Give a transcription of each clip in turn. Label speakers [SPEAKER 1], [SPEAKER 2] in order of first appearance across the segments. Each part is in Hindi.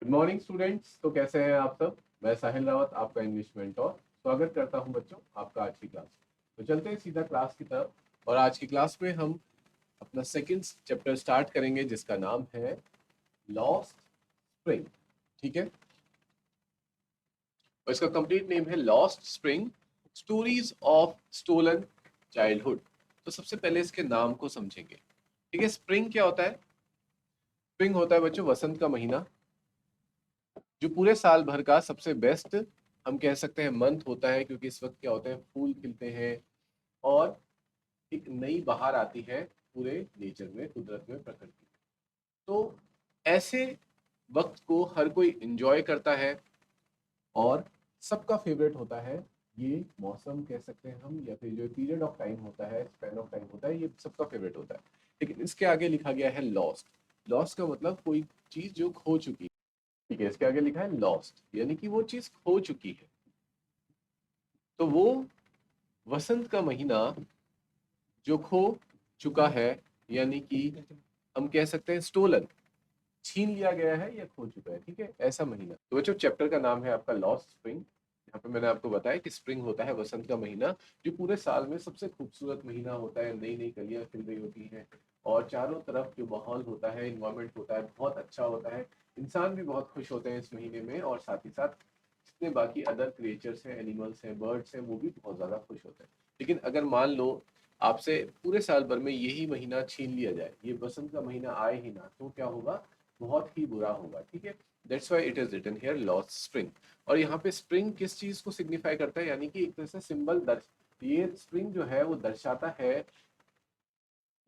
[SPEAKER 1] Good morning students. तो कैसे हैं आप सब। मैं साहिल रावत, आपका इंग्लिश मेंटोर, स्वागत करता हूं बच्चों आपका आज की क्लास। तो चलते हैं सीधा क्लास की तरफ और आज की क्लास में हम अपना सेकंड चैप्टर स्टार्ट करेंगे जिसका नाम है लॉस्ट स्प्रिंग। ठीक है, और इसका कंप्लीट नेम है lost spring stories of stolen childhood. तो सबसे पहले इसके नाम को समझेंगे। ठीक है, स्प्रिंग क्या होता है। स्प्रिंग होता है बच्चों वसंत का महीना, जो पूरे साल भर का सबसे बेस्ट हम कह सकते हैं मंथ होता है, क्योंकि इस वक्त क्या होता है, फूल खिलते हैं और एक नई बहार आती है पूरे नेचर में, कुदरत में, प्रकृति में। तो ऐसे वक्त को हर कोई एंजॉय करता है और सबका फेवरेट होता है ये मौसम, कह सकते हैं हम, या फिर जो पीरियड ऑफ टाइम होता है, स्पैन ऑफ टाइम होता है, ये सबका फेवरेट होता है। लेकिन इसके आगे लिखा गया है लॉस्ट। लॉस्ट का मतलब कोई चीज जो खो चुकी है। ठीक है, इसके आगे लिखा है लॉस्ट, यानी कि वो चीज खो चुकी है। तो वो वसंत का महीना जो खो चुका है, यानी कि हम कह सकते हैं स्टोलन, छीन लिया गया है या खो चुका है। ठीक है, ऐसा महीना। तो बच्चों चैप्टर का नाम है आपका लॉस्ट स्प्रिंग। यहाँ पे मैंने आपको बताया कि स्प्रिंग होता है वसंत का महीना, जो पूरे साल में सबसे खूबसूरत महीना होता है। नई नई कलियां खिल रही होती हैं और चारों तरफ जो माहौल होता है, इन्वायरमेंट होता है, बहुत अच्छा होता है। इंसान भी बहुत खुश होते हैं इस महीने में, और साथ ही साथ जितने बाकी अदर क्रिएचर्स हैं, एनिमल्स हैं, बर्ड्स हैं, वो भी बहुत ज्यादा खुश होते हैं। लेकिन अगर मान लो आपसे पूरे साल भर में यही महीना छीन लिया जाए, ये वसंत का महीना आए ही ना, तो क्या होगा, बहुत ही बुरा होगा। ठीक है, that's why it is written here lost spring. और यहाँ पे स्प्रिंग किस चीज को सिग्निफाई करता है, यानी कि एक तरह से सिंबल दर्श, ये स्प्रिंग जो है वो दर्शाता है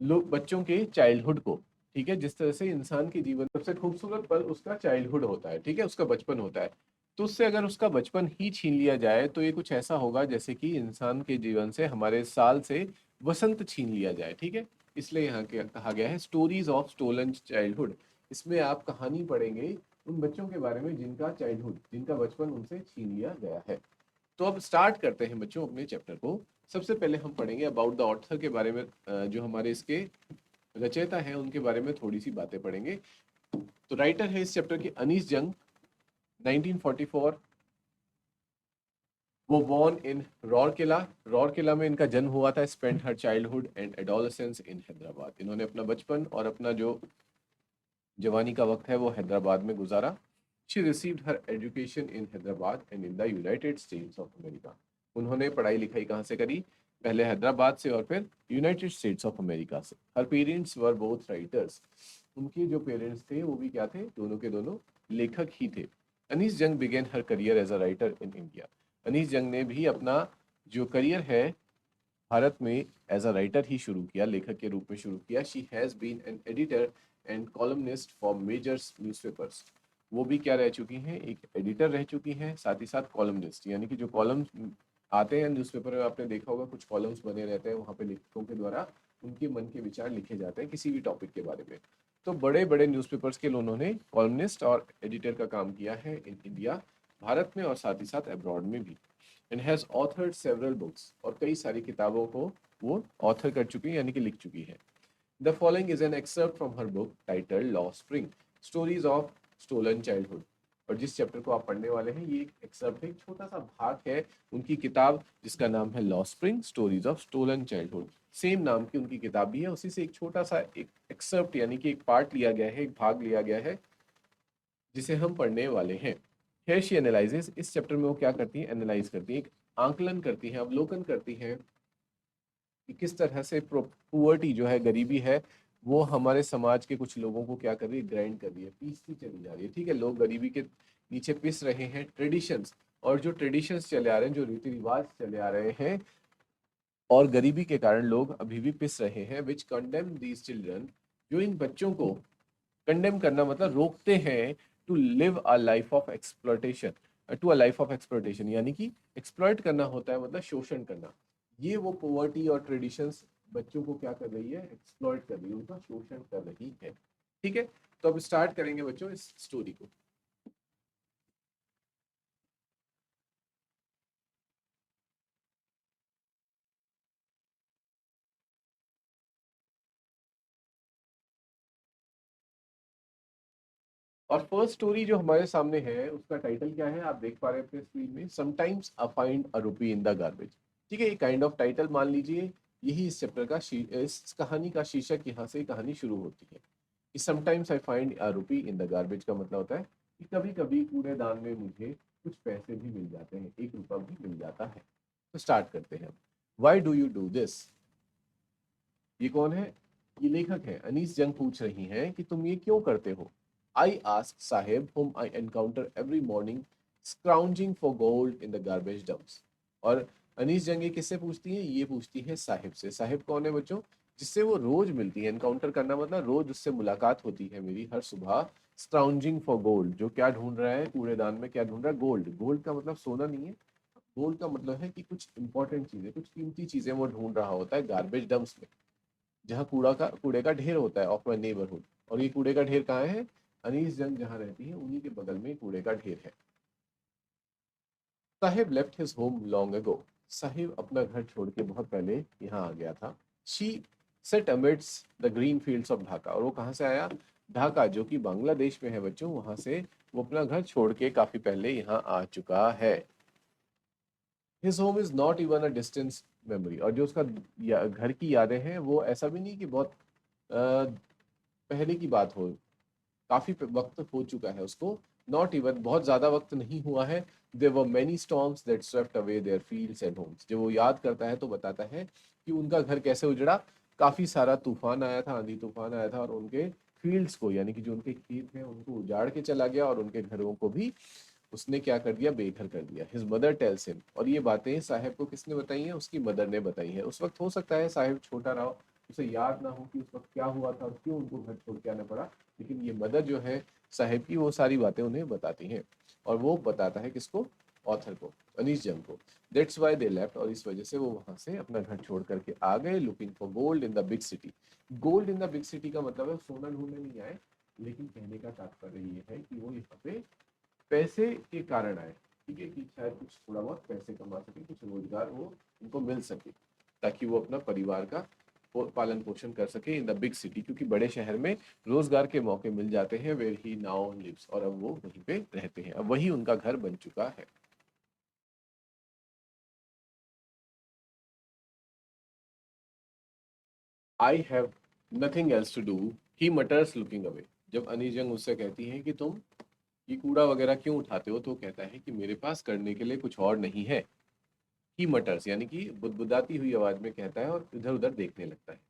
[SPEAKER 1] लोग बच्चों के चाइल्डहुड को। ठीक है, जिस तरह से इंसान के जीवन सबसे खूबसूरत पल उसका चाइल्डहुड होता है, ठीक है, उसका बचपन होता है। तो उससे अगर उसका बचपन ही छीन लिया जाए तो ये कुछ ऐसा होगा जैसे कि इंसान के जीवन से, हमारे साल से वसंत छीन लिया जाए। ठीक है, इसलिए यहाँ के कहा गया है स्टोरीज ऑफ स्टोलन चाइल्डहुड। इसमें आप कहानी पढ़ेंगे उन बच्चों के बारे में जिनका चाइल्डहुड, जिनका बचपन उनसे छीन लिया गया है। तो अब स्टार्ट करते हैं बच्चों अपने चैप्टर को। सबसे पहले हम पढ़ेंगे अबाउट द ऑथर के बारे में, जो हमारे इसके रचयिता हैं उनके बारे में थोड़ी सी बातें पढ़ेंगे। तो राइटर है इस चैप्टर के अनीस जंग, 1944। वो बॉर्न इन रौरकेला, रौरकेला में इनका जन्म हुआ था। Spent her childhood and adolescence in Hyderabad, इन्होंने अपना बचपन और अपना जो जवानी का वक्त है वो हैदराबाद में गुजारा। She received her education in Hyderabad and in the United states of America. उन्होंने पढ़ाई लिखाई कहाँ से करी, पहले हैदराबाद से और फिर यूनाइटेड स्टेट्स ऑफ अमेरिका से। हर पेरेंट्स वर बोथ राइटर्स, उनके जो पेरेंट्स थे वो भी क्या थे, दोनों के दोनों लेखक ही थे। Anees Jung began her career as a writer in India. Anees Jung ने भी अपना जो करियर है भारत में एज अ राइटर ही शुरू किया, लेखक के रूप में शुरू किया। She has been an editor and columnist for majors newspapers. वो भी क्या रह चुकी हैं, एक एडिटर रह चुकी हैं, साथ ही साथ कॉलमनिस्ट, यानी कि जो कॉलम्स आते हैं न्यूज़पेपर में, आपने देखा होगा कुछ कॉलम्स बने रहते हैं, वहाँ पे लेखकों के द्वारा उनके मन के विचार लिखे जाते हैं किसी भी टॉपिक के बारे में। तो बड़े बड़े न्यूज़पेपर्स के लिए उन्होंने कॉलमनिस्ट और एडिटर का काम किया है इन इंडिया, भारत में और साथ ही साथ अब्रॉड में भी। And has authored several books, और कई सारी किताबों को वो ऑथर कर चुकी है, यानी कि लिख चुकी है। The following is an excerpt from her book titled लॉ Spring stories of stolen Childhood. और जिस चैप्टर को आप पढ़ने वाले हैं ये एक एक्सर्प्ट है, एक छोटा सा भाग है उनकी किताब जिसका नाम है लॉ Spring stories of stolen Childhood. Same नाम की उनकी किताब भी है, उसी से एक छोटा सा एक एक्सर्प्ट, यानी कि एक पार्ट लिया गया है, एक भाग लिया गया है जिसे हम पढ़ने वाले हैं। हेयर शी एनालाइजेस, इस चैप्टर में वो क्या करती है, एनालाइज करती है, एक आंकलन करती है, अवलोकन करती है कि किस तरह से पुअर्टी जो है, गरीबी है, वो हमारे समाज के कुछ लोगों को क्या कर रही है, ग्राइंड कर रही है, पीसती चली जा रही है। ठीक है, लोग गरीबी के नीचे पिस रहे हैं। ट्रेडिशंस, और जो ट्रेडिशंस चले आ रहे हैं, जो रीति रिवाज चले आ रहे हैं, और गरीबी के कारण लोग अभी भी पिस रहे हैं, विच कंडेम दीज चिल्ड्रन, जो इन बच्चों को, कंडेम करना मतलब रोकते हैं, to live a life of exploitation, to a life of exploitation, यानी कि एक्सप्लॉयट करना होता है मतलब शोषण करना। ये वो पॉवर्टी और ट्रेडिशंस बच्चों को क्या कर रही है, एक्सप्लॉयट कर रही है, उनका शोषण कर रही है। ठीक है, तो अब स्टार्ट करेंगे बच्चों इस स्टोरी को। और फर्स्ट स्टोरी जो हमारे सामने है उसका टाइटल क्या है, आप देख पा रहे हैं अपने स्क्रीन में, समटाइम्स आई फाइंड अ रूपी इन द गार्बेज। ठीक है, ये काइंड ऑफ टाइटल मान लीजिए, यही इस चैप्टर का इस कहानी का शीर्षक, यहाँ से कहानी शुरू होती है। समटाइम्स आई फाइंड अ रूपी इन द गार्बेज का मतलब होता है कि कभी कभी कूड़ेदान में मुझे कुछ पैसे भी मिल जाते हैं, 1 रुपया भी मिल जाता है। तो स्टार्ट करते हैं। Why do you do this? ये कौन है? ये लेखक है, अनीस जंग पूछ रही हैं कि तुम ये क्यों करते हो। I ask Saheb whom I encounter every morning scrounging for gold in the garbage dumps। और अनीस जंग ये किससे पूछती है? ये पूछती है साहिब से। साहिब कौन है बच्चों? जिससे वो रोज मिलती है। एनकाउंटर करना मतलब रोज उससे मुलाकात होती है मेरी, हर सुबह। स्क्राउंजिंग फॉर गोल्ड, जो क्या ढूंढ रहा है कूड़ेदान में, क्या ढूंढ रहा है? गोल्ड। गोल्ड का मतलब सोना नहीं है, गोल्ड का मतलब है कि कुछ इंपॉर्टेंट चीजें, कुछ कीमती चीजें वो ढूंढ रहा होता है गार्बेज डंप्स में, जहाँ कूड़े का ढेर होता है, ऑफ माई नेबरहुड। और ये कूड़े का ढेर कहाँ है? अनीस जंग जहाँ रहती है उन्हीं के बगल में कूड़े का ढेर है। Sahib left his home long ago. Sahib अपना घर छोड़ के बहुत पहले यहाँ आ गया था। She said amidst the green fields of Dhaka. और वो कहाँ से आया? ढाका, जो कि बांग्लादेश में है बच्चों, वहां से वो अपना घर छोड़ के काफी पहले यहाँ आ चुका है। His home is not even a distance memory. और जो उसका घर की यादें हैं वो ऐसा भी नहीं कि बहुत पहले की बात हो, काफी वक्त हो चुका है उसको। नॉट इवन, बहुत ज्यादा वक्त नहीं हुआ है। There were many storms that swept away their fields and homes. जब वो याद करता है तो बताता है कि उनका घर कैसे उजड़ा। काफी सारा तूफान आया था, आंधी तूफान आया था, और उनके फील्ड्स को, यानी कि जो उनके खेत हैं, उनको उजाड़ के चला गया, और उनके घरों को भी उसने क्या कर दिया? बेघर कर दिया। His mother tells him. और ये बातें साहिब को किसने बताई हैं? उसकी मदर ने बताई हैं। उस वक्त हो सकता है साहिब छोटा रहा, उसे याद ना हो कि उस वक्त क्या हुआ था और क्यों उनको घर छोड़ के आना पड़ा, लेकिन ये मदर जो है साहिब की, वो सारी बातें उन्हें बताती हैं। और वो बताता है किसको? ऑथर को, अनीस जंग को। That's why they left. और इस वजह से वो वहां से अपना घर छोड़ करके आ गए, looking for gold in the big city. Gold in the big city का मतलब है सोना ढूंढने नहीं आए, लेकिन कहने का तात्पर्य ये है कि वो यहाँ पे पैसे के कारण आए। ठीक है, कि शायद कुछ थोड़ा बहुत पैसे कमा सके, कुछ रोजगार वो उनको मिल सके, ताकि वो अपना परिवार का पालन पोषण कर सके इन द बिग सिटी। क्योंकि बड़े शहर में रोजगार के मौके मिल जाते हैं, वेयर ही नाउ लिव्स। और अब वो वहीं पे रहते हैं, अब वही उनका घर बन चुका है। I have nothing else to do, he mutters looking away. जब अनीजंग उससे कहती है कि तुम ये कूड़ा वगैरह क्यों उठाते हो, तो कहता है कि मेरे पास करने के लिए कुछ और नहीं है। ही मटर्स यानी कि बुदबुदाती हुई आवाज में कहता है, और इधर उधर देखने लगता है।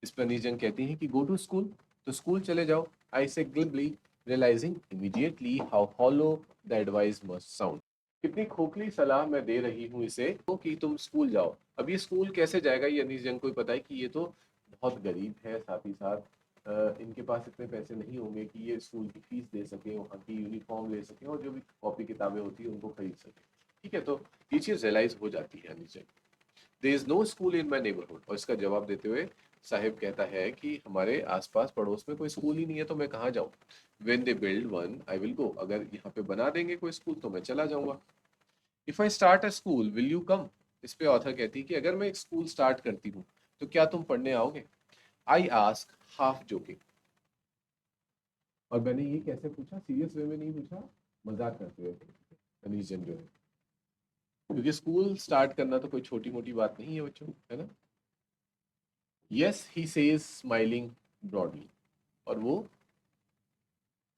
[SPEAKER 1] इस पर नीजन कहती है कि गो टू स्कूल, तो स्कूल चले जाओ। I say glibly, realising immediately how hollow the advice must sound. कितनी खोखली सलाह मैं दे रही हूँ इसे, तो कि तुम स्कूल जाओ। अब ये स्कूल कैसे जाएगा, ये अनीस जंग को ही पता है कि ये तो बहुत गरीब है, साथ ही साथ इनके पास इतने पैसे नहीं होंगे कि ये स्कूल की फीस दे सके, वहाँ की यूनिफॉर्म ले सके, और जो भी कॉपी किताबें होती है उनको खरीद सके। ठीक है, तो ये चीज़ रियलाइज हो जाती है Anees Jung. There is no school in my neighbourhood. और इसका जवाब देते हुए साहिब कहता है कि हमारे आसपास पड़ोस में कोई स्कूल ही नहीं है, तो मैं कहाँ जाऊँ? When they build one I will go. अगर यहाँ पे बना देंगे कोई स्कूल तो मैं चला जाऊंगा। If I start a school will you come. इस पे ऑथर कहती है कि अगर मैं एक स्कूल स्टार्ट करती हूँ तो क्या तुम पढ़ने आओगे? I ask, half joking. और मैंने ये कैसे पूछा? सीरियस वे में नहीं पूछा, मजाक करते हुए। कंडीशन जो है, क्योंकि स्कूल स्टार्ट करना तो कोई छोटी मोटी बात नहीं है बच्चों, है ना? Yes he says smiling broadly. और वो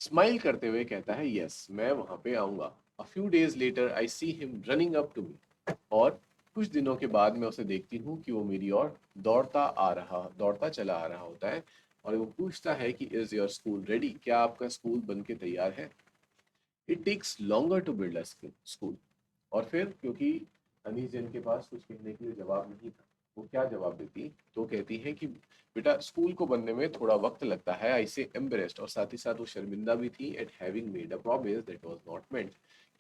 [SPEAKER 1] स्माइल करते हुए कहता है, यस मैं वहां पे आऊंगा। A few days later I see him running up to me. और कुछ दिनों के बाद मैं उसे देखती हूँ कि वो मेरी ओर दौड़ता चला आ रहा होता है। और वो पूछता है कि इज योर स्कूल रेडी? क्या आपका स्कूल बन के तैयार है? It takes longer to build a school. और फिर क्योंकि अनीस जैन के पास कुछ कहने के लिए जवाब नहीं था, वो क्या जवाब देती? तो कहती है कि बेटा स्कूल को बनने में थोड़ा वक्त लगता है। आई से एम्बेरेस्ड। और साथ ही साथ वो शर्मिंदा भी थी eight having made a promise that was not meant.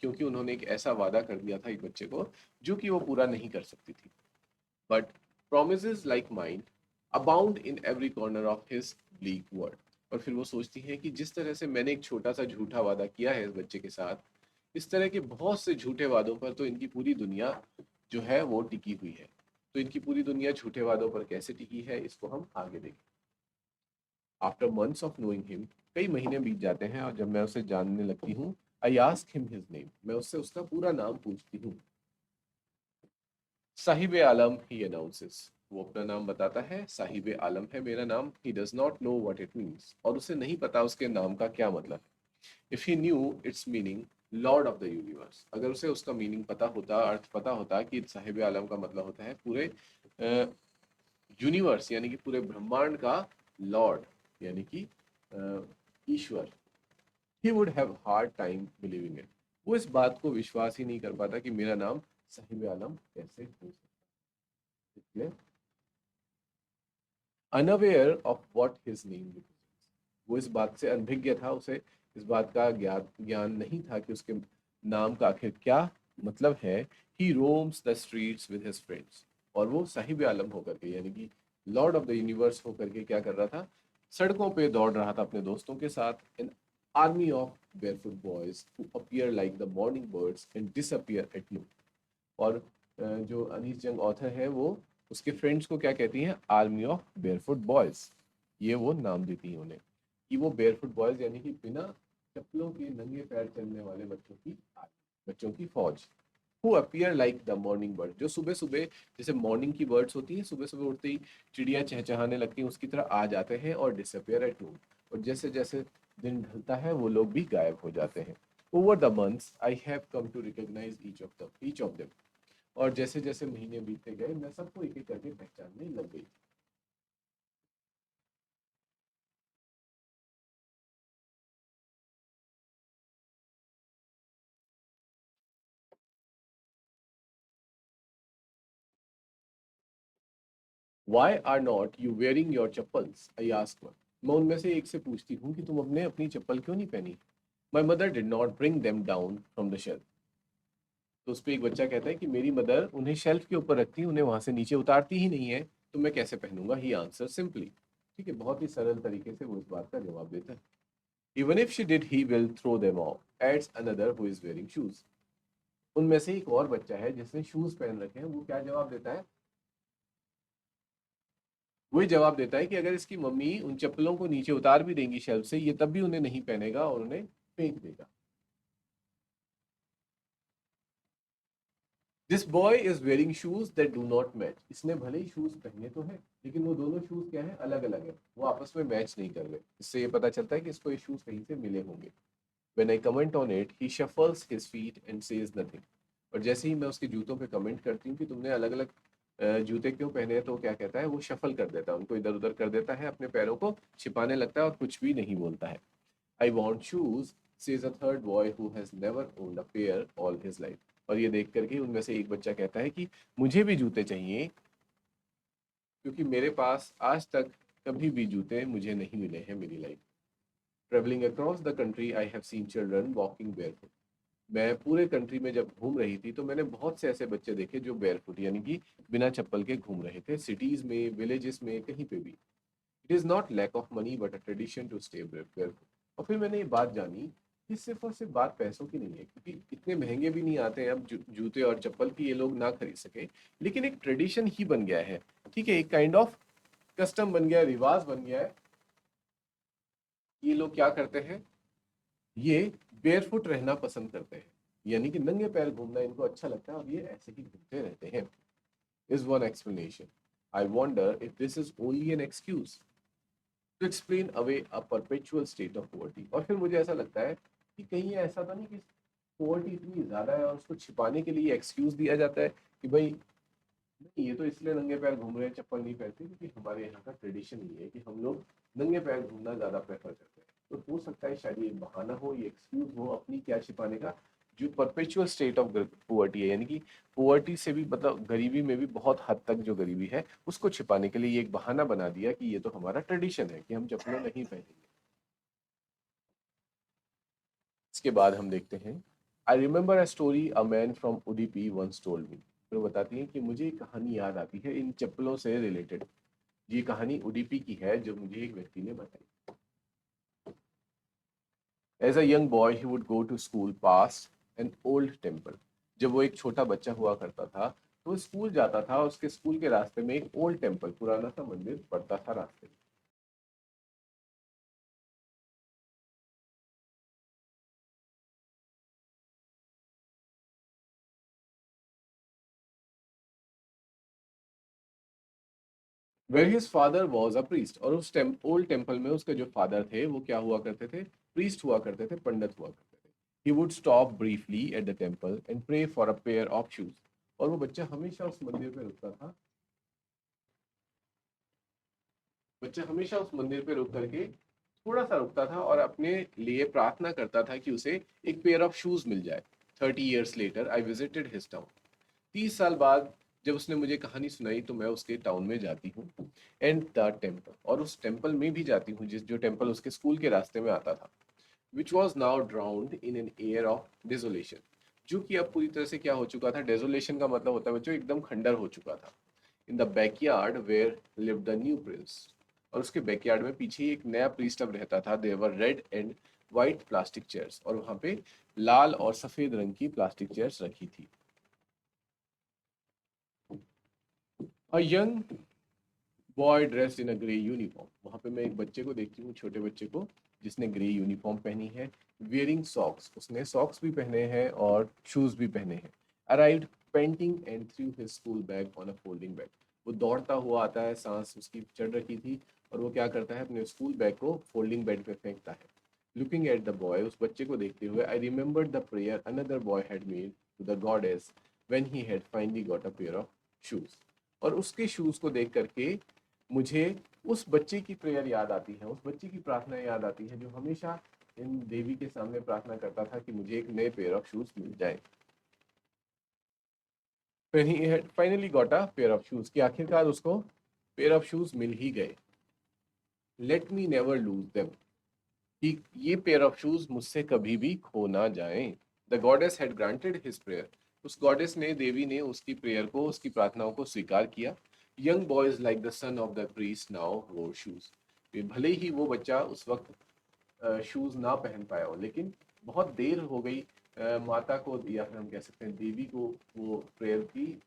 [SPEAKER 1] क्योंकि उन्होंने एक ऐसा वादा कर दिया था एक बच्चे को जो कि वो पूरा नहीं कर सकती थी। But promises like mine abound in every corner of his bleak world। और फिर वो सोचती हैं कि जिस तरह से मैंने एक छोटा सा झूठा वादा किया है इस बच्चे के साथ, इस तरह के बहुत से झूठे वादों पर तो इनकी पूरी दुनिया जो है वो टिकी हुई है। तो इनकी पूरी दुनिया झूठे वादों पर कैसे टिकी है, इसको हम आगे देखें। After months of knowing him, कई महीने बीत जाते हैं और जब मैं उसे जानने लगती हूँ, I ask him his name, मैं उससे उसका पूरा नाम पूछती हूँ। साहिब आलम, ही अनाउंसेस, वो अपना नाम बताता है, साहिब आलम है मेरा नाम। He does not know what it means, और उसे नहीं पता उसके नाम का क्या मतलब है। If he new it's meaning, Lord of the universe, अगर उसे उसका मीनिंग पता होता, अर्थ पता होता कि साहिब आलम का मतलब होता है पूरे यूनिवर्स यानी कि पूरे ब्रह्मांड का लॉर्ड, यानी कि ईश्वर, he would have hard time believing it, वो इस बात को विश्वास ही नहीं कर पाता कि मेरा नाम साहिब आलम कैसे हो सकता है। Unaware of what his name represents, वो इस बात से अनभिज्ञ था, उसे इस बात का ज्ञान नहीं था कि उसके नाम का आखिर क्या मतलब है। He roams the streets with his friends, और वो साहिब आलम होकर के यानी कि लॉर्ड ऑफ द यूनिवर्स होकर के क्या कर रहा था, सड़कों पे दौड़ रहा था अपने दोस्तों के साथ। An army of barefoot boys who appear like the morning birds and disappear at noon, और जो अनीस जंग ऑथर है वो उसके फ्रेंड्स को क्या कहती हैं, आर्मी ऑफ बेयरफुट बॉयज, ये वो नाम देती हैं उन्हें, कि वो बेयरफुट बॉयज यानी कि बिना चप्पलों के नंगे पैर चलने वाले बच्चों की फौज। Who appear like the morning bird, जो सुबह सुबह जैसे मॉर्निंग की बर्ड्स होती हैं, सुबह सुबह उठते ही चिड़िया चहचहाने लगती हैं उसकी तरह आ जाते हैं, और डिसअपियर एट नून, और जैसे जैसे दिन ढलता है वो लोग भी गायब हो जाते हैं। Over the months I have come to recognise each of them, और जैसे जैसे महीने बीतते गए मैं सबको एक एक करके पहचानने लग गई। Why are not you wearing your chappals, I ask one, मैं उनमें से एक से पूछती हूँ कि तुम अपने अपनी चप्पल क्यों नहीं पहनी। My mother did not bring them down from the shelf, तो उस पर एक बच्चा कहता है कि मेरी मदर उन्हें शेल्फ के ऊपर रखती, उन्हें वहां से नीचे उतारती ही नहीं है, तो मैं कैसे पहनूंगा। ही आंसर सिंपली, ठीक है, बहुत ही सरल तरीके से वो इस बात का जवाब देता है। Even if she did he will throw them off, adds another who is wearing shoes, उनमें से एक और बच्चा है जिसने शूज पहन रखे हैं, वो क्या जवाब देता है, वही जवाब देता है कि अगर इसकी मम्मी उन चप्पलों को नीचे उतार भी देंगी शेल्फ से, ये तब भी उन्हें नहीं पहनेगा और उन्हें फेंक देगा। This boy is wearing shoes that do not match, इसने भले ही शूज पहने तो है लेकिन वो दोनों शूज क्या है, अलग अलग है, वो आपस में मैच नहीं कर रहे। इससे ये पता चलता है कि इसको ये शूज कहीं से मिले होंगे। When I comment on it he shuffles his feet and says nothing, और जैसे ही मैं उसके जूतों पे कमेंट करती हूँ कि तुमने अलग अलग जूते क्यों पहने हैं, तो वो क्या कहता है, वो शफल कर देता है, उनको इधर उधर कर देता है, अपने पैरों को छिपाने लगता है और कुछ भी नहीं बोलता है। I want shoes, says a third boy who has never owned a pair all his life, और ये देख करके उनमें से एक बच्चा कहता है कि मुझे भी जूते चाहिए, क्योंकि मेरे पास आज तक कभी भी जूते मुझे नहीं मिले हैं मेरी life. Travelling across the country I have seen children walking barefoot, मैं पूरे कंट्री में जब घूम रही थी तो मैंने बहुत से ऐसे बच्चे देखे जो बेयरफुट यानी कि बिना चप्पल के घूम रहे थे, सिटीज में, विलेजेस में, कहीं पे भी। It is not lack of money but a tradition to stay barefoot, और फिर मैंने ये बात जानी कि सिर्फ और सिर्फ बात पैसों की नहीं है, क्योंकि इतने महंगे भी नहीं आते हैं अब जूते और चप्पल की ये लोग ना खरीद सके, लेकिन एक ट्रेडिशन ही बन गया है, ठीक है, एक काइंड ऑफ कस्टम बन गया है, रिवाज बन गया है। ये लोग क्या करते हैं, ये बेयरफुट रहना पसंद करते हैं, यानी कि नंगे पैर घूमना इनको अच्छा लगता है और ये ऐसे ही घूमते रहते हैं। Is one explanation. I wonder if this is only an excuse to explain away a perpetual state of poverty, और फिर मुझे ऐसा लगता है कि कहीं ये ऐसा तो नहीं कि पॉवर्टी इतनी ज्यादा है और उसको छिपाने के लिए एक्सक्यूज दिया जाता है कि भाई नहीं, ये तो इसलिए नंगे पैर घूम रहे हैं, चप्पल नहीं पहनते, क्योंकि हमारे यहाँ का ट्रेडिशन ये है कि हम लोग नंगे पैर घूमना ज्यादा प्रेफर करते हैं। तो हो सकता है शायद ये बहाना हो, ये एक्सक्यूज हो अपनी क्या छिपाने का, जो परपेचुअल स्टेट ऑफ पुअर्टी है, यानी कि पुअर्टी से भी मतलब गरीबी में भी बहुत हद तक जो गरीबी है उसको छिपाने के लिए ये एक बहाना बना दिया कि ये तो हमारा ट्रेडिशन है कि हम चप्पलें नहीं पहनेंगे। इसके बाद हम देखते हैं, I remember a story a man from Udupi once told me, तो बताती हैं कि मुझे एक कहानी याद आती है इन चप्पलों से रिलेटेड। ये कहानी उडीपी की है जो मुझे एक व्यक्ति ने बताई। As a young boy he would go to school past an old temple, जब वो एक छोटा बच्चा हुआ करता था तो वो स्कूल जाता था और उसके स्कूल के रास्ते में एक ओल्ड टेम्पल, पुराना सा मंदिर पड़ता था रास्ते में। Where his father was a priest, और उस ओल्ड टेम्पल में उसके जो फादर थे वो क्या हुआ करते थे, प्रीस्ट हुआ करते थे, पंडित हुआ करते थे। He would stop briefly at the temple and pray for a pair of shoes, और वो बच्चा हमेशा उस मंदिर पे रुकता था, बच्चा हमेशा उस मंदिर पे रुक करके थोड़ा सा रुकता था और अपने लिए प्रार्थना करता था कि उसे एक पेयर ऑफ शूज मिल जाए। 30 years later I visited his town, 30 साल बाद जब उसने मुझे कहानी सुनाई तो मैं उसके टाउन में जाती हूँ, एंड द टेम्पल, और उस टेम्पल में भी जाती हूँ जिस जो टेम्पल उसके स्कूल के रास्ते में आता था, which was now drowned in an air of desolation, जो कि अब पूरी तरह से क्या हो चुका था, डेजोलेशन का मतलब होता है बच्चों एकदम खंडर हो चुका था। In the backyard where live the new prince, और उसके बैकयार्ड में पीछे ही एक नया प्रीस्ट अब रहता था। There are red and white plastic chairs, और वहां पे लाल और सफेद रंग की प्लास्टिक चेयर्स रखी थी। अ young boy dressed in a grey uniform, वहां पे मैं एक बच्चे को देखती हूँ, छोटे बच्चे को, जिसने ग्रे यूनिफॉर्म पहनी है, वियरिंग सॉक्स, उसने सॉक्स भी पहने हैं और शूज भी पहने हैं, arrived painting and through his school bag on a folding bed, वो दौड़ता हुआ आता है, सांस उसकी चढ़ रखी थी, और वो क्या करता है, अपने स्कूल बैग को फोल्डिंग बेड पे फेंकता है। लुकिंग एट द बॉय, उस बच्चे को देखते हुए, I remembered the prayer another boy had made to the goddess when he had finally got a pair of shoes, और उसके शूज को देख करके मुझे उस बच्चे की प्रेयर याद आती है, उस बच्चे की प्रार्थना याद आती है जो हमेशा इन देवी के सामने प्रार्थना करता था कि मुझे एक नए पेयर ऑफ शूज मिल जाए। When he had finally got a pair of shoes, कि आखिरकार उसको पेयर ऑफ शूज मिल ही गए। Let me never lose them, कि ये पेयर ऑफ शूज मुझसे कभी भी खो ना जाएं। The goddess had granted his prayer, उस गॉडेस ने, देवी ने उसकी प्रेयर को, उसकी प्रार्थनाओं को स्वीकार किया। Young boys like the son of the priest now वोर शूज, भले ही वो बच्चा उस वक्त शूज ना पहन पाया हो, लेकिन बहुत देर हो गई माता को, या फिर हम कह सकते हैं देवी को, वो प्रेयर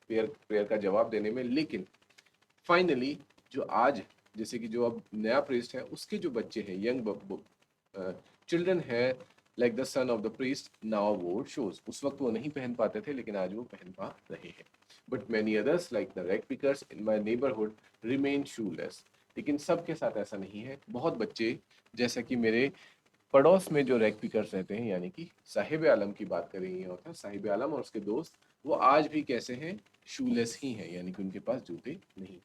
[SPEAKER 1] प्रेयर का जवाब देने में। लेकिन फाइनली जो आज, जैसे कि जो अब नया प्रीस्ट है उसके जो बच्चे हैं, यंग चिल्ड्रन है, like the son of the priest now वोर शूज, उस वक्त वो नहीं पहन पाते थे लेकिन आज वो पहन पा रहे हैं। But many others like the rag pickers in my neighbourhood remain shoelace, लेकिन सबके साथ ऐसा नहीं है। बहुत बच्चे, जैसा कि मेरे पड़ोस में जो रैग पिकर्स रहते हैं, यानी कि साहिब आलम की बात करें, ये होता है साहिब आलम और उसके दोस्त, वो आज भी कैसे हैं, शूलेस ही हैं, यानी कि उनके पास जूते नहीं है।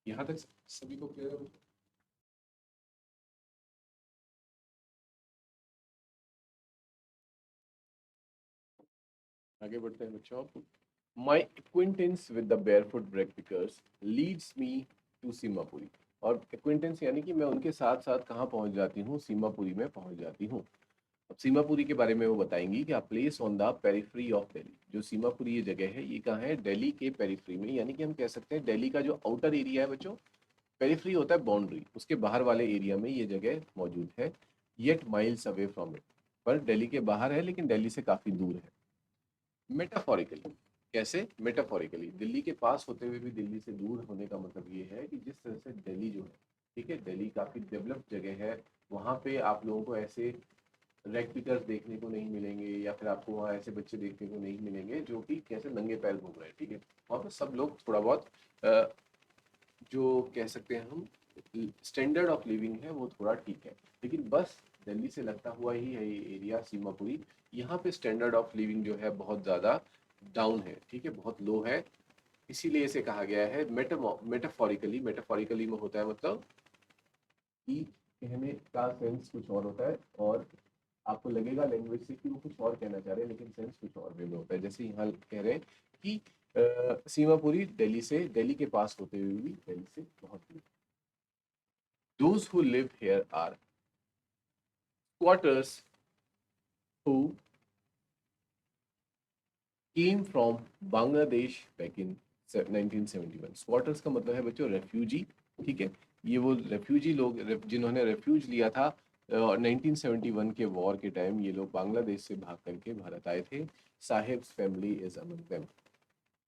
[SPEAKER 1] यहाँ तक सभी को क्लियर है? आगे बढ़ते हैं बच्चों। My acquaintance with the barefoot rag pickers leads me to Seemapuri, और एक्विंटेंस यानी कि मैं उनके साथ साथ कहाँ पहुंच जाती हूँ, सीमापुरी में पहुंच जाती हूँ। अब सीमापुरी के बारे में वो बताएंगी कि place on the periphery of Delhi, जो सीमापुरी ये जगह है ये कहाँ है, दिल्ली के पेरिफ्री में, यानी कि हम कह सकते हैं दिल्ली का जो आउटर एरिया है बच्चों, पेरिफ्री होता है बाउंड्री, उसके बाहर वाले एरिया में ये जगह मौजूद है। Yet miles away from it, पर दिल्ली के बाहर है लेकिन दिल्ली से काफी दूर है। मेटाफोरिकली, कैसे, मेटाफोरिकली दिल्ली के पास होते हुए भी दिल्ली से दूर होने का मतलब ये है कि जिस तरह से दिल्ली जो है, ठीक है, दिल्ली काफी डेवलप्ड जगह है, वहाँ पे आप लोगों को ऐसे रैग पिकर्स देखने को नहीं मिलेंगे, या फिर आपको वहाँ ऐसे बच्चे देखने को नहीं मिलेंगे जो कि कैसे नंगे पैर घूम रहे हैं, ठीक है। वहाँ पे सब लोग थोड़ा बहुत जो कह सकते हैं हम स्टैंडर्ड ऑफ लिविंग है वो थोड़ा ठीक है, लेकिन बस दिल्ली से लगता हुआ ही है ये एरिया सीमापुरी, यहाँ पे स्टैंडर्ड ऑफ लिविंग जो है बहुत ज़्यादा डाउन है, ठीक है, बहुत लो है। इसीलिए इसे कहा गया है मेटाफोरिकली, मेटाफोरिकली में होता है मतलब कि कहने का सेंस कुछ और होता है, और आपको लगेगा लैंग्वेज से कि वो कुछ और कहना चाह रहे हैं लेकिन सेंस कुछ और वे में होता है। जैसे यहाँ कह रहे हैं कि सीमापुरी दिल्ली से, दिल्ली के पास होते हुए भी दिल्ली से बहुत दूर। Those who live here are squatters who came from Bangladesh back in 1971। Squatters का मतलब है बच्चों रेफ्यूजी, ठीक है, ये वो रेफ्यूजी लोग जिन्होंने रेफ्यूज लिया था 1971 के वॉर के टाइम, ये लोग बांग्लादेश से भाग करके भारत आए थे। Saheb family is among them,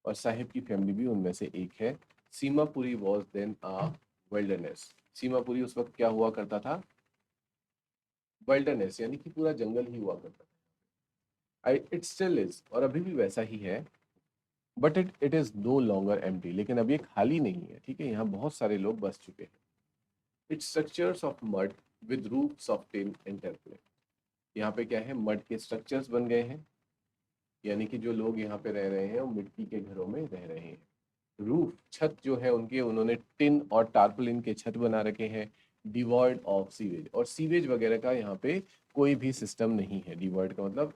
[SPEAKER 1] और साहिब की फैमिली भी उनमें से एक है। Seemapuri was then a wilderness, Seemapuri उस वक्त क्या हुआ करता था, विल्डरनेस, यानी कि पूरा जंगल ही हुआ करता था। आई इट स्टिल इज, और अभी भी वैसा ही है। But it is no longer empty, लेकिन अब ये खाली नहीं है, ठीक है, यहाँ बहुत सारे लोग बस चुके हैं। It's structures of mud with roofs of tin and template. यहाँ पे क्या है, मड के स्ट्रक्चर्स बन गए हैं, यानी कि जो लोग यहाँ पे रह रहे हैं वो मिट्टी के घरों में रह रहे हैं। रूफ छत जो है उनके, उन्होंने टिन और टार्पलिन के छत बना रखे हैं। डिवॉइड ऑफ सीवेज, और सीवेज वगैरह का यहाँ पे कोई भी सिस्टम नहीं है। डिवॉइड का मतलब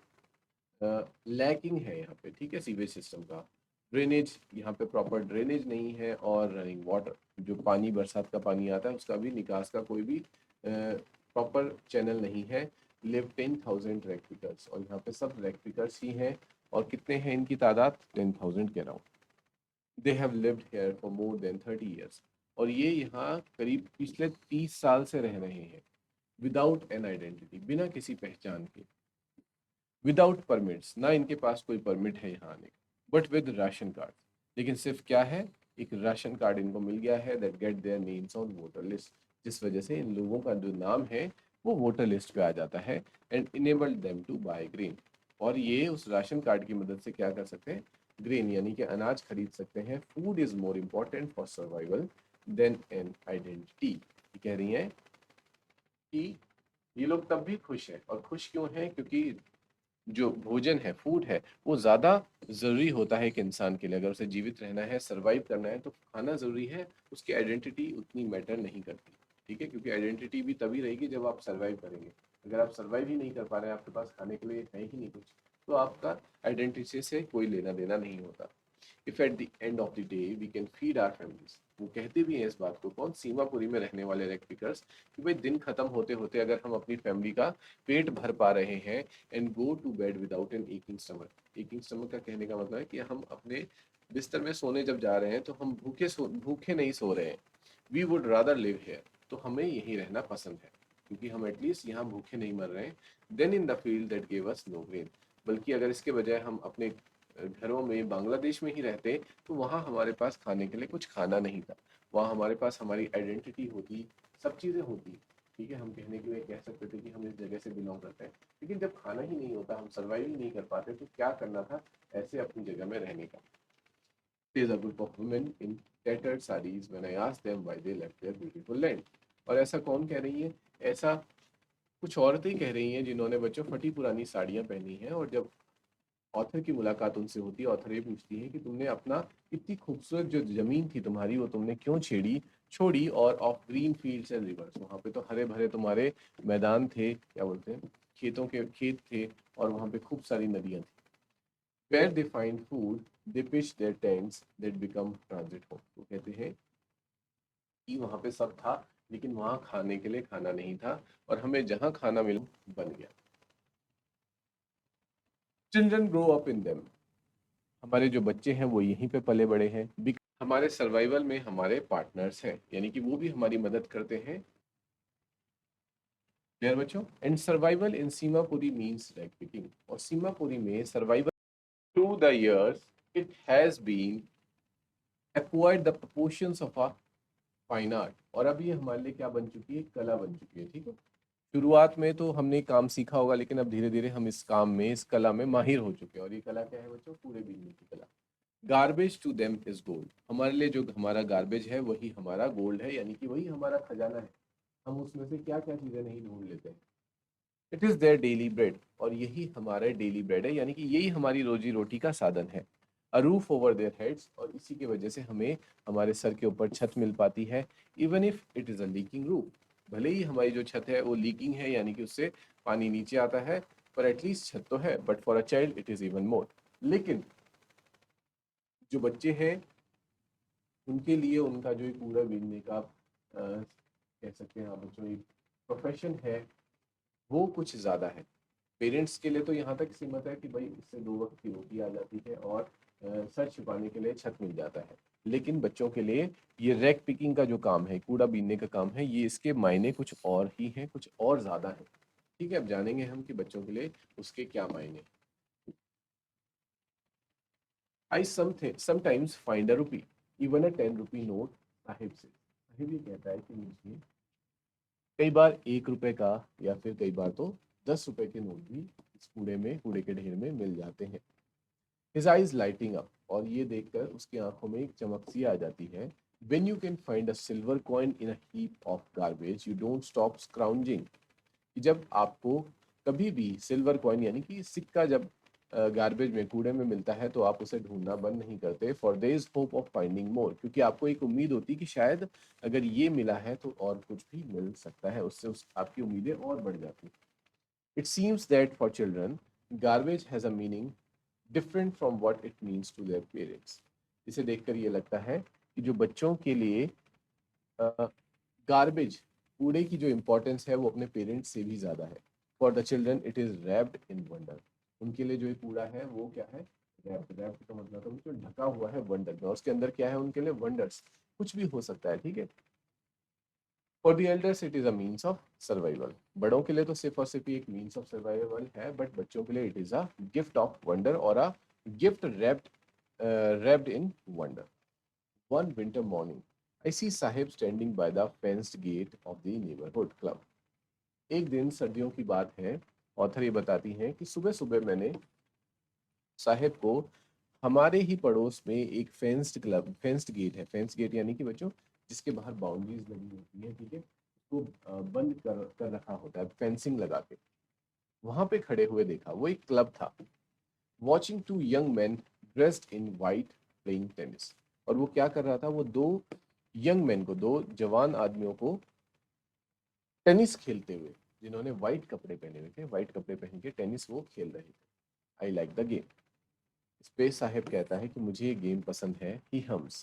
[SPEAKER 1] लैकिंग है यहाँ पे, ठीक है, सीवेज सिस्टम का। ड्रेनेज, यहाँ पे प्रॉपर ड्रेनेज नहीं है, और रनिंग वाटर, जो पानी बरसात का पानी आता है उसका भी निकास का कोई भी प्रॉपर चैनल नहीं है। लिव 10,000 रेक्टिकल्स, और यहाँ पे सब रेक्टिकल्स ही हैं। और कितने हैं इनकी तादाद, 10,000 के around. They have lived here for more than 30 years, और ये यहाँ करीब पिछले 30 साल से रह रहे हैं। विदाउट एन आइडेंटिटी, बिना किसी पहचान के। विदाउट परमिट्स, ना इनके पास कोई परमिट है यहाँ आने का। बट विद राशन कार्ड, लेकिन सिर्फ क्या है, एक राशन कार्ड इनको मिल गया है, that get their names on voter list, जिस वजह से इन लोगों का जो नाम है वो वोटर लिस्ट पे आ जाता है। And enabled them to buy grain, और ये उस राशन कार्ड की मदद से क्या कर सकते हैं, ग्रेन यानी कि अनाज खरीद सकते हैं। Food is more important for survival than an identity. ये कह रही हैं कि ये लोग तब भी खुश हैं, और खुश क्यों हैं, क्योंकि जो भोजन है, फूड है, वो ज़्यादा ज़रूरी होता है एक इंसान के लिए। अगर उसे जीवित रहना है, सर्वाइव करना है, तो खाना ज़रूरी है। उसकी आइडेंटिटी उतनी मैटर नहीं करती, ठीक है, क्योंकि आइडेंटिटी भी तभी रहेगी जब आप सर्वाइव करेंगे। अगर आप सर्वाइव ही नहीं कर पा रहे हैं, आपके पास खाने के लिए है ही नहीं कुछ, तो आपका आइडेंटिटी से कोई लेना देना नहीं होता। If at the end of the day we can feed our families, वो कहते भी हैं इस बात को, कौन, सीमापुरी में रहने वाले रेड पिकर्स, कि भाई दिन खत्म होते होते अगर हम अपनी फैमिली का पेट भर पा रहे हैं, and go to bed without an eating stomach. Eating stomach का कहने का मतलब है कि हम अपने बिस्तर में सोने जब जा रहे हैं तो हम भूखे नहीं सो रहे हैं। We would rather live here, तो हमें यहीं रहना पसंद है, क्योंकि हम एटलीस्ट यहाँ भूखे नहीं मर रहे हैं। Than in the field that gave us no grain, बल्कि अगर इसके बजाय हम अपने घरों में बांग्लादेश में ही रहते, तो वहाँ हमारे पास खाने के लिए कुछ खाना नहीं था। वहाँ हमारे पास हमारी आइडेंटिटी होती, सब चीज़ें होती, ठीक है, हम कहने के लिए कह सकते थे कि हम इस जगह से बिलोंग करते हैं। लेकिन जब खाना ही नहीं होता, हम सर्वाइव ही नहीं कर पाते, तो क्या करना था ऐसे अपनी जगह में रहने का। There's a group of women in tattered sarees when I asked them why they left their beautiful land. और ऐसा कौन कह रही है, ऐसा कुछ औरतें कह रही हैं जिन्होंने बच्चों फटी पुरानी साड़ियाँ पहनी हैं, और जब ऑथर की मुलाकात उनसे होती है, ऑथर ये पूछती है कि तुमने अपना, इतनी खूबसूरत जो जमीन थी तुम्हारी, वो तुमने क्यों छोड़ी, और of green fields and reverse, वहाँ पे तो हरे भरे तुम्हारे मैदान थे, क्या बोलते हैं, खेतों के खेत थे, और वहाँ पे खूब सारी नदियाँ थी। Where they find food, they pitch their tents that become transit home. तो कहते हैं कि वहाँ पे सब था, लेकिन वहाँ खाने के लिए खाना नहीं था, और हमें जहाँ खाना मिला बन गया। Children grow up in them, हमारे जो बच्चे हैं वो यहीं पे पले बड़े हैं। हमारे सर्वाइवल में हमारे पार्टनर्स हैं, यानी कि वो भी हमारी मदद करते हैं। क्लियर बच्चों, and survival in Seemapuri means rag picking, और सीमापुरी में survival through the years it has been acquired the proportions of a fine art, और अब ये हमारे लिए क्या बन चुकी है, कला बन चुकी है, ठीक है। शुरुआत में तो हमने काम सीखा होगा, लेकिन अब धीरे धीरे हम इस काम में, इस कला में माहिर हो चुके हैं, और ये कला क्या है बच्चों, कूड़े बीनने की कला। Garbage to them is gold, हमारे लिए जो हमारा गार्बेज है वही हमारा गोल्ड है, यानी कि वही हमारा खजाना है। हम उसमें से क्या क्या चीजें नहीं ढूंढ लेते हैं। It is their daily bread, और यही हमारा डेली ब्रेड है, यानी कि यही हमारी रोजी रोटी का साधन है। A roof over their heads, और इसी की वजह से हमें हमारे सर के ऊपर छत मिल पाती है। Even if it is a leaking roof, भले ही हमारी जो छत है वो लीकिंग है, यानी कि उससे पानी नीचे आता है, पर एटलीस्ट छत तो है। But for a child it is even more. लेकिन जो बच्चे हैं उनके लिए उनका जो एक कूड़ा बीनने का कह सकते हैं आप बच्चों, एक प्रोफेशन है, वो कुछ ज़्यादा है। पेरेंट्स के लिए तो यहाँ तक सीमित है कि भाई इससे 2 वक्त की रोटी आ जाती है, और सर छिपाने के लिए छत मिल जाता है। लेकिन बच्चों के लिए ये रैक पिकिंग का जो काम है, कूड़ा बीनने का काम है, ये इसके मायने कुछ और ही हैं, कुछ और ज़्यादा है। ठीक है, अब जानेंगे हम कि बच्चों के लिए उसके क्या मायने। आई समटाइम्स फाइंड अ रूपी, इवन अ 10 रुपी नोट, साहिब से, साहिब ये कहता है कि मुझे कई बार 1 रुपए का, या फिर कई बार तो 10 रुपए के नोट भी इस कूड़े के ढेर में मिल जाते हैं। हिज आइज लाइटिंग अप, और ये देखकर उसकी आंखों में एक चमक सी आ जाती है। When you can find a silver coin in a heap of garbage, you don't stop scrounging. कि जब आपको कभी भी सिल्वर कॉइन यानी कि सिक्का जब गार्बेज में, कूड़े में मिलता है, तो आप उसे ढूंढना बंद नहीं करते। For there is hope of finding more, क्योंकि आपको एक उम्मीद होती कि शायद अगर ये मिला है तो और कुछ भी मिल सकता है, उससे आपकी उम्मीदें और बढ़ जाती। It seems that for children garbage has a meaning different from what it means to their parents. इसे देखकर ये लगता है कि जो बच्चों के लिए गार्बेज, कूड़े की जो इम्पोर्टेंस है वो अपने पेरेंट्स से भी ज़्यादा है। For the children it is wrapped in wonder, उनके लिए जो ये कूड़ा है वो क्या है, रैप्ड। रैप्ड का मतलब है जो ढका हुआ है वंडर में, और उसके अंदर क्या है उनके लिए, वंडर्स, कुछ भी हो सकता है, ठीक है। For the elders it is a means of survival, बड़ों के लिए तो सिर्फ और सिर्फ एक मीन्स ऑफ सर्वाइवल है, बट बच्चों के लिए it is a gift of wonder, और a gift wrapped in wonder. One winter morning, I see Sahib standing by the fenced gate of the neighborhood club. एक दिन सर्दियों की बात है, ऑथर ये बताती हैं कि सुबह सुबह मैंने साहिब को हमारे ही पड़ोस में एक फेंस्ड क्लब, फेंस्ड गेट है, फेंस्ड गेट यानी कि बच्चों जिसके बाहर बाउंड्रीज लगी होती है, ठीक है, उसको बंद कर रखा होता है फेंसिंग लगा के, वहां पे खड़े हुए देखा। वो एक क्लब था। Watching two young man dressed in white playing tennis, और वो क्या कर रहा था, वो दो यंग मैन को, दो जवान आदमियों को टेनिस खेलते हुए, जिन्होंने व्हाइट कपड़े पहने हुए थे, व्हाइट कपड़े पहन के टेनिस वो खेल रहे थे। I like the game. स्पेस साहिब कहता है कि मुझे ये गेम पसंद है। He hums,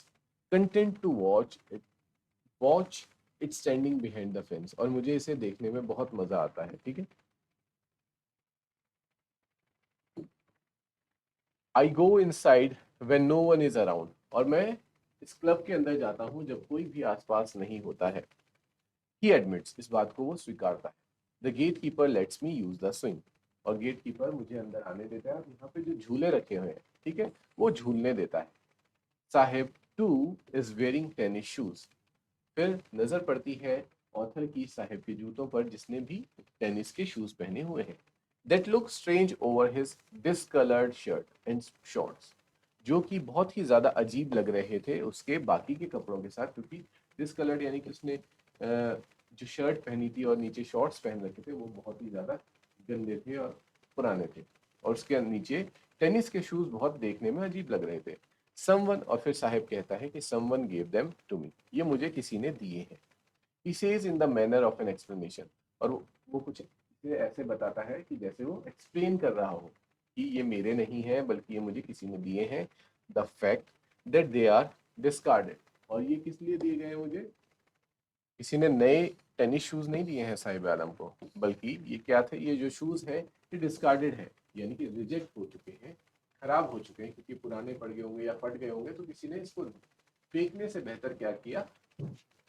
[SPEAKER 1] content to watch it standing behind the fence, और मुझे इसे देखने में बहुत मजा आता है, ठीक है। I go inside when no one is around, और मैं इस क्लब के अंदर जाता हूँ जब कोई भी आसपास नहीं होता है। ही एडमिट्स, इस बात को वो स्वीकारता है। The gatekeeper lets me use the swing, और गेट कीपर मुझे अंदर आने देता है, और यहाँ पे जो झूले रखे हुए हैं, ठीक है, वो झूलने देता है। Saheb too is wearing tennis shoes, फिर नजर पड़ती है ऑथर की साहेब के जूतों पर, जिसने भी टेनिस के शूज पहने हुए हैं। That look strange over his discoloured shirt and shorts, जो कि बहुत ही ज्यादा अजीब लग रहे थे उसके बाकी के कपड़ों के साथ, क्योंकि डिसकलर्ड यानी कि उसने जो शर्ट पहनी थी और नीचे शॉर्ट्स पहन रखे थे वो बहुत ही ज्यादा गंदे थे और पुराने थे, और उसके नीचे टेनिस के शूज बहुत देखने में अजीब लग रहे थे। समवन, और फिर साहिब कहता है कि someone gave them to me, ये मुझे किसी ने दिए हैं। He says in the manner of an explanation, और वो कुछ इसे ऐसे बताता है कि जैसे वो एक्सप्लेन कर रहा हो कि ये मेरे नहीं है बल्कि ये मुझे किसी ने दिए हैं। The fact that they are discarded, और ये किस लिए दिए गए हैं मुझे, किसी ने नए टेनिस शूज नहीं दिए हैं साहिब आलम को, बल्कि ये क्या थे, ये जो शूज है ये डिस्कार्डेड है, यानी कि रिजेक्ट हो चुके हैं, खराब हो चुके हैं, क्योंकि पुराने पड़ गए होंगे या फट गए होंगे, तो किसी ने इसको फेंकने से बेहतर क्या किया,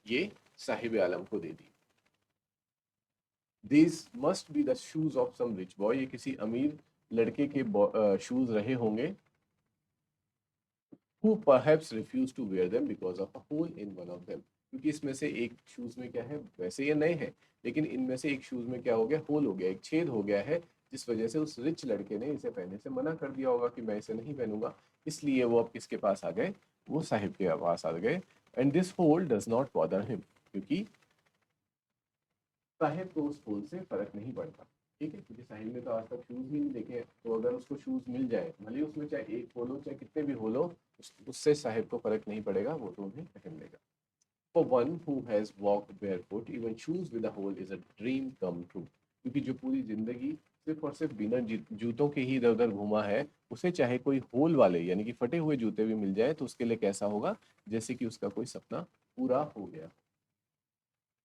[SPEAKER 1] ये साहिब आलम को दे दी। These must be the shoes of some rich boy, ये किसी अमीर लड़के के शूज रहे होंगे। who perhaps refused to wear them because of a hole in one of them, क्योंकि इसमें से एक शूज में क्या है, वैसे ये नए हैं लेकिन इनमें से एक शूज में क्या हो गया, होल हो गया, एक छेद हो गया है, जिस वजह से उस रिच लड़के ने इसे पहनने से मना कर दिया होगा कि मैं इसे नहीं पहनूंगा। इसलिए वो अब किसके पास आ गए, वो साहिब के पास आ गए। And this hole does not bother him, क्योंकि साहिब को उस होल से फर्क नहीं पड़ता, ठीक है, क्योंकि साहिल ने तो आज तक शूज ही नहीं देखे, तो अगर उसको शूज मिल जाए, भले ही उसमें चाहे एक होल हो चाहे कितने भी होल हो, उससे साहिब को फर्क नहीं पड़ेगा, वो तो उन्हें पहन लेगा। For one who has walked barefoot, even shoes with a hole is a dream come true, क्योंकि जो पूरी जिंदगी सिर्फ और सिर्फ बिना जूतों के ही इधर उधर घूमा है, उसे चाहे कोई होल वाले यानी कि फटे हुए जूते भी मिल जाए तो उसके लिए कैसा होगा, जैसे कि उसका कोई सपना पूरा हो गया।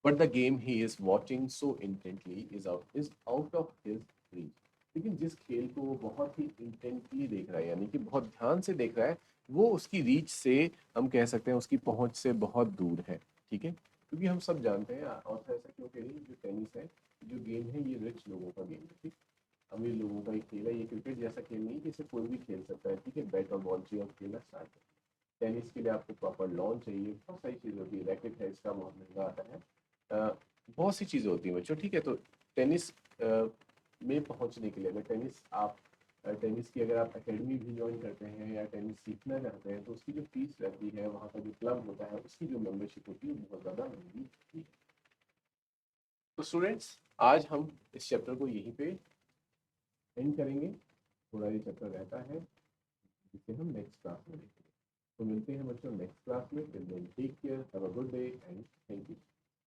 [SPEAKER 1] But the game he is watching so intently is out of his reach. लेकिन जिस खेल को वो बहुत ही इंटेंटली देख रहा है, यानी कि बहुत ध्यान से देख रहा है, वो उसकी रीच से, हम कह सकते हैं उसकी पहुंच से बहुत दूर है, ठीक है। क्योंकि हम सब जानते हैं, और ऐसा क्यों कह रही है, जो टेनिस है, जो गेम है, ये रिच लोगों का गेम है, ठीक, अमीर लोगों का ही खेल है, ये क्रिकेट जैसा खेल नहीं कि इसे कोई भी खेल सकता है, ठीक है, बैट और बॉल चाहिए और खेलना स्टार्ट है। टेनिस के लिए आपको प्रॉपर लॉन चाहिए, बहुत सारी चीज़ होती है, रैकेट है इसका बहुत महंगा आता है, बहुत सी चीज़ें होती हैं बच्चों, ठीक है। तो टेनिस में पहुंचने के लिए, अगर टेनिस आप टेनिस की अगर आप एकेडमी भी ज्वाइन करते हैं या टेनिस सीखना चाहते हैं तो उसकी जो फीस रहती है, वहाँ का जो क्लब होता है उसकी जो मेंबरशिप होती है वो बहुत ज़्यादा महंगी होती है। तो स्टूडेंट्स, आज हम इस चैप्टर को यहीं पे एंड करेंगे। थोड़ा ये चैप्टर रहता है जिसे हम नेक्स्ट क्लास में देखेंगे। तो मिलते हैं बच्चों नेक्स्ट क्लास में। Till then take care, have a good day and thank you.